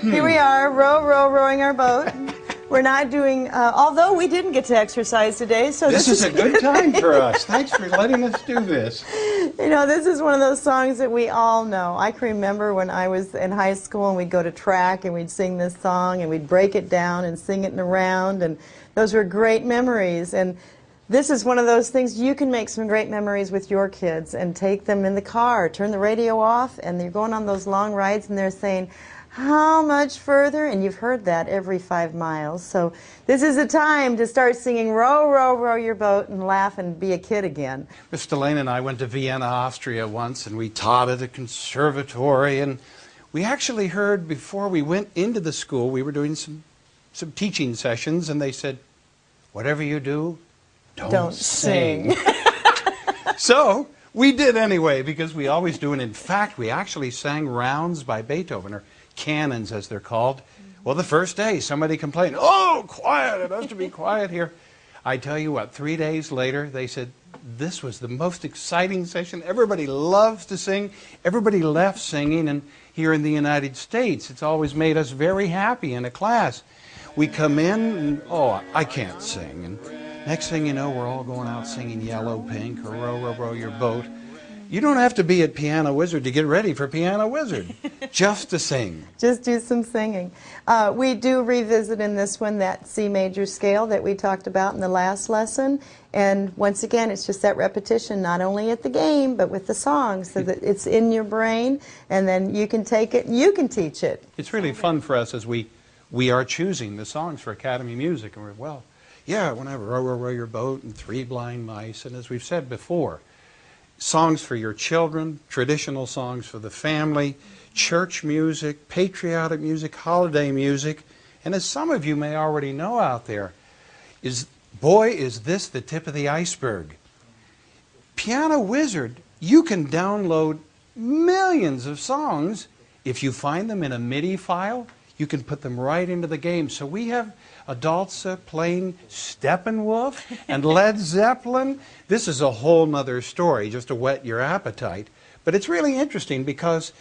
Here we are, rowing our boat. We're not doing, although we didn't get to exercise today, so this is a good time for us. Thanks for letting us do this. You know, this is one of those songs that we all know. I can remember when I was in high school and we'd go to track and we'd sing this song and we'd break it down and sing it in a round, and those were great memories. And this is one of those things you can make some great memories with your kids and take them in the car, turn the radio off, and they're going on those long rides and they're saying, how much further? And you've heard that every 5 miles. So this is the time to start singing Row, Row, Row Your Boat and laugh and be a kid again. Miss Delane and I went to Vienna, Austria once, and we taught at a conservatory, and we actually heard before we went into the school, we were doing some teaching sessions, and they said, whatever you do, don't sing. So we did anyway, because we always do, and in fact, we actually sang rounds by Beethoven, or canons as they're called. Well, the first day somebody complained, oh, quiet, it has to be quiet here. I tell you what, 3 days later they said this was the most exciting session. Everybody loves to sing. Everybody left singing, and here in the United States it's always made us very happy in a class. We come in and, oh, I can't sing, and next thing you know we're all going out singing Yellow Pink or Row, Row, Row Your Boat. You don't have to be at Piano Wizard to get ready for Piano Wizard, just to sing. Just do some singing. We do revisit in this one that C major scale that we talked about in the last lesson. And once again, it's just that repetition, not only at the game, but with the song, so that it's in your brain, and then you can take it, you can teach it. It's really fun for us as we are choosing the songs for Academy Music. And we're, well, yeah, whenever Row, Row, Row Your Boat and Three Blind Mice, and as we've said before, songs for your children, traditional songs for the family, church music, patriotic music, holiday music, and as some of you may already know out there, boy, is this the tip of the iceberg. Piano Wizard, you can download millions of songs. If you find them in a MIDI file, you can put them right into the game. So we have adults playing Steppenwolf and Led Zeppelin. This is a whole nother story, just to whet your appetite. But it's really interesting because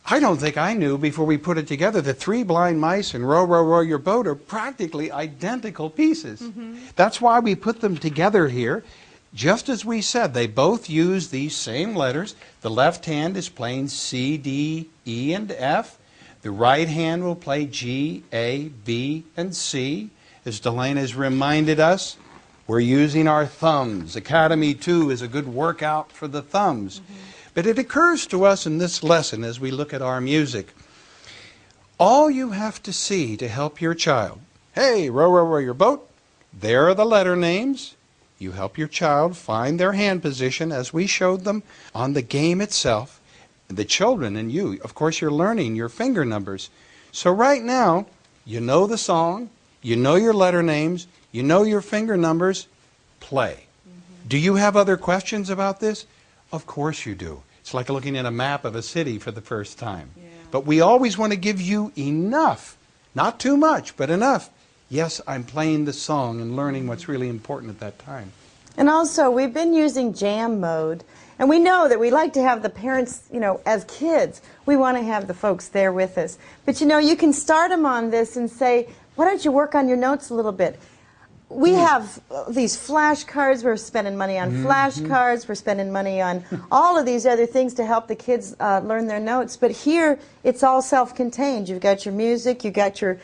I don't think I knew before we put it together that Three Blind Mice and Row, Row, Row Your Boat are practically identical pieces. That's why we put them together here. Just as we said, they both use these same letters. The left hand is playing C, D, E, and F. The right hand will play G, A, B, and C. As Delane has reminded us, we're using our thumbs. Academy 2 is a good workout for the thumbs. But it occurs to us in this lesson as we look at our music, all you have to see to help your child, hey, row, row, row your boat, there are the letter names. You help your child find their hand position as we showed them on the game itself. The children and you, of course, you're learning your finger numbers. So right now, you know the song, you know your letter names, you know your finger numbers, play. Do you have other questions about this? Of course you do. It's like looking at a map of a city for the first time. But we always want to give you enough, not too much, but enough. Yes, I'm playing the song and learning what's really important at that time. And also, we've been using jam mode. And we know that we like to have the parents, you know, as kids, we want to have the folks there with us. But you know, you can start them on this and say, why don't you work on your notes a little bit? We have these flashcards. We're spending money on flashcards. We're spending money on all of these other things to help the kids learn their notes. But here, it's all self-contained. You've got your music, you've got your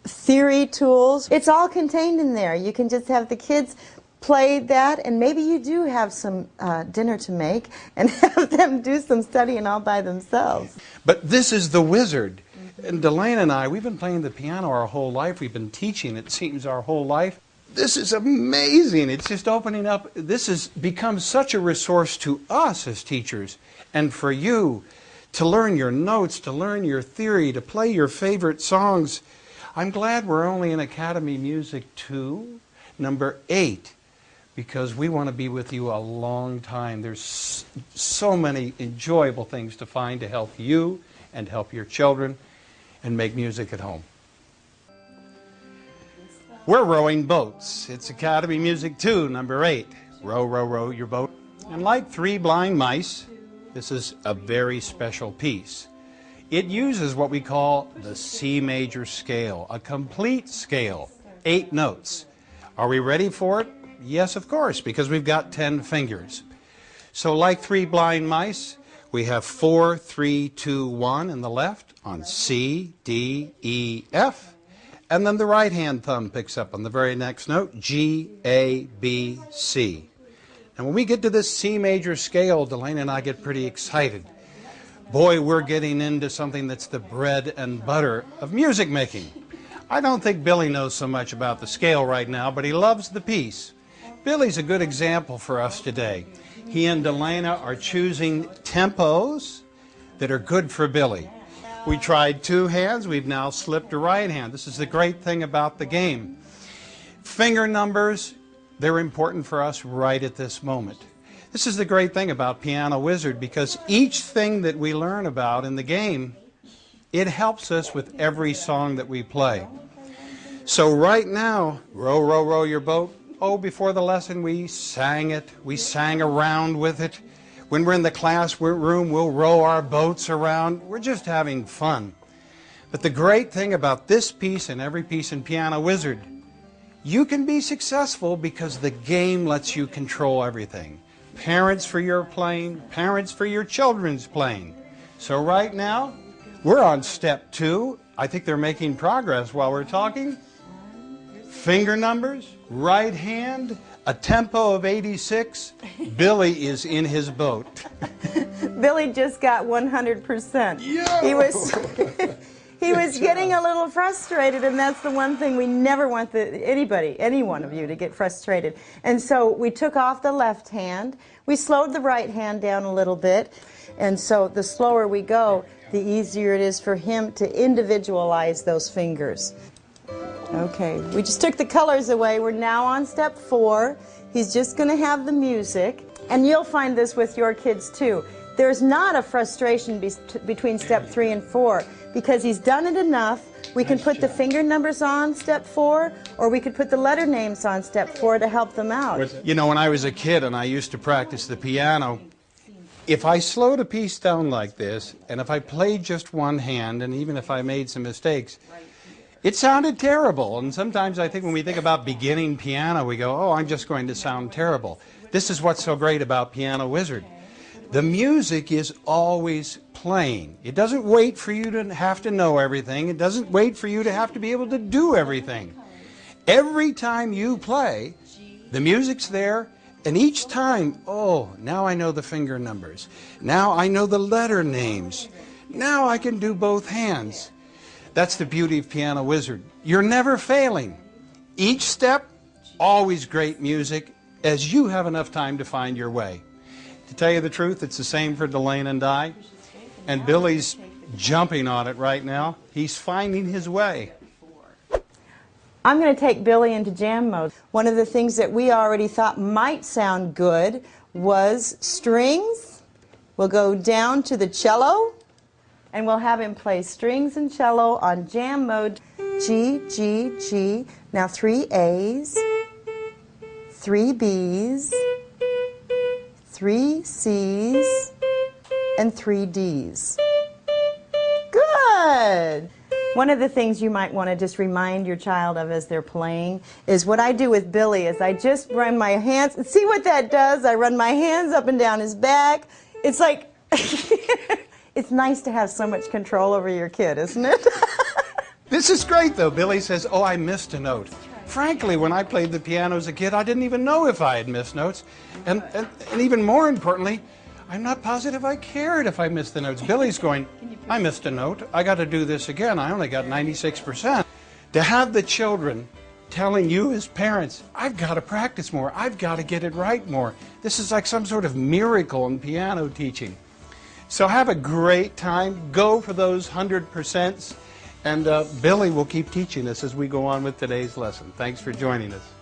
theory tools. It's all contained in there. You can just have the kids play that, and maybe you do have some dinner to make and have them do some studying all by themselves. But this is the wizard. And Delane and I, we've been playing the piano our whole life. We've been teaching, it seems, our whole life. This is amazing. It's just opening up. This has become such a resource to us as teachers and for you to learn your notes, to learn your theory, to play your favorite songs. I'm glad we're only in Academy Music 2, number 8. Because we want to be with you a long time. There's so many enjoyable things to find to help you and help your children and make music at home. We're rowing boats. It's Academy Music 2, number 8. Row, row, row your boat. And like Three Blind Mice, This is a very special piece. It uses what we call the C major scale, a complete scale, 8 notes. Are we ready for it? Yes, of course, because we've got 10 fingers. So like Three Blind Mice, we have 4, 3, 2, 1 in the left on C, D, E, F, and then the right hand thumb picks up on the very next note, G, A, B, C. And when we get to this C major scale, Delaney and I get pretty excited. Boy, we're getting into something that's the bread and butter of music making. I don't think Billy knows so much about the scale right now, but he loves the piece. Billy's a good example for us today. He and Delana are choosing tempos that are good for Billy. We tried 2 hands, we've now slipped a right hand. This is the great thing about the game. Finger numbers, they're important for us right at this moment. This is the great thing about Piano Wizard, because each thing that we learn about in the game, it helps us with every song that we play. So right now, row, row, row your boat. Oh, before the lesson we sang it. We sang around with it. When we're in the classroom, we'll row our boats around. We're just having fun. But the great thing about this piece and every piece in Piano Wizard, you can be successful because the game lets you control everything. Parents for your playing, parents for your children's playing. So right now, we're on step 2. I think they're making progress while we're talking. Finger numbers, right hand, a tempo of 86. Billy is in his boat. Billy just got 100%. Yo! He was getting a little frustrated, and that's the one thing we never want any one of you to get frustrated. And so we took off the left hand. We slowed the right hand down a little bit. And so the slower we go, the easier it is for him to individualize those fingers. Okay, we just took the colors away. We're now on step 4. He's just going to have the music. And you'll find this with your kids too. There's not a frustration between step 3 and 4 because he's done it enough. We can put the finger numbers on step 4, or we could put the letter names on step 4 to help them out. You know, when I was a kid and I used to practice the piano, if I slowed a piece down like this, and if I played just one hand, and even if I made some mistakes, it sounded terrible. And sometimes I think when we think about beginning piano, we go, oh, I'm just going to sound terrible. This is what's so great about Piano Wizard. The music is always playing. It doesn't wait for you to have to know everything. It doesn't wait for you to have to be able to do everything. Every time you play, the music's there, and each time, oh, now I know the finger numbers. Now I know the letter names. Now I can do both hands. That's the beauty of Piano Wizard. You're never failing. Each step, always great music, as you have enough time to find your way. To tell you the truth, it's the same for Delane and I. And Billy's jumping on it right now. He's finding his way. I'm going to take Billy into jam mode. One of the things that we already thought might sound good was strings. We'll go down to the cello, and we'll have him play strings and cello on jam mode. G, G, G. Now 3 A's, 3 B's, 3 C's, and 3 D's. Good! One of the things you might want to just remind your child of as they're playing is what I do with Billy is I just run my hands, see what that does? I run my hands up and down his back. It's like, it's nice to have so much control over your kid, isn't it? This is great, though. Billy says, oh, I missed a note. Frankly, when I played the piano as a kid, I didn't even know if I had missed notes. And even more importantly, I'm not positive I cared if I missed the notes. Billy's going, I missed a note. I got to do this again. I only got 96%. To have the children telling you as parents, I've got to practice more. I've got to get it right more. This is like some sort of miracle in piano teaching. So have a great time. Go for those 100%. And Billy will keep teaching us as we go on with today's lesson. Thanks for joining us.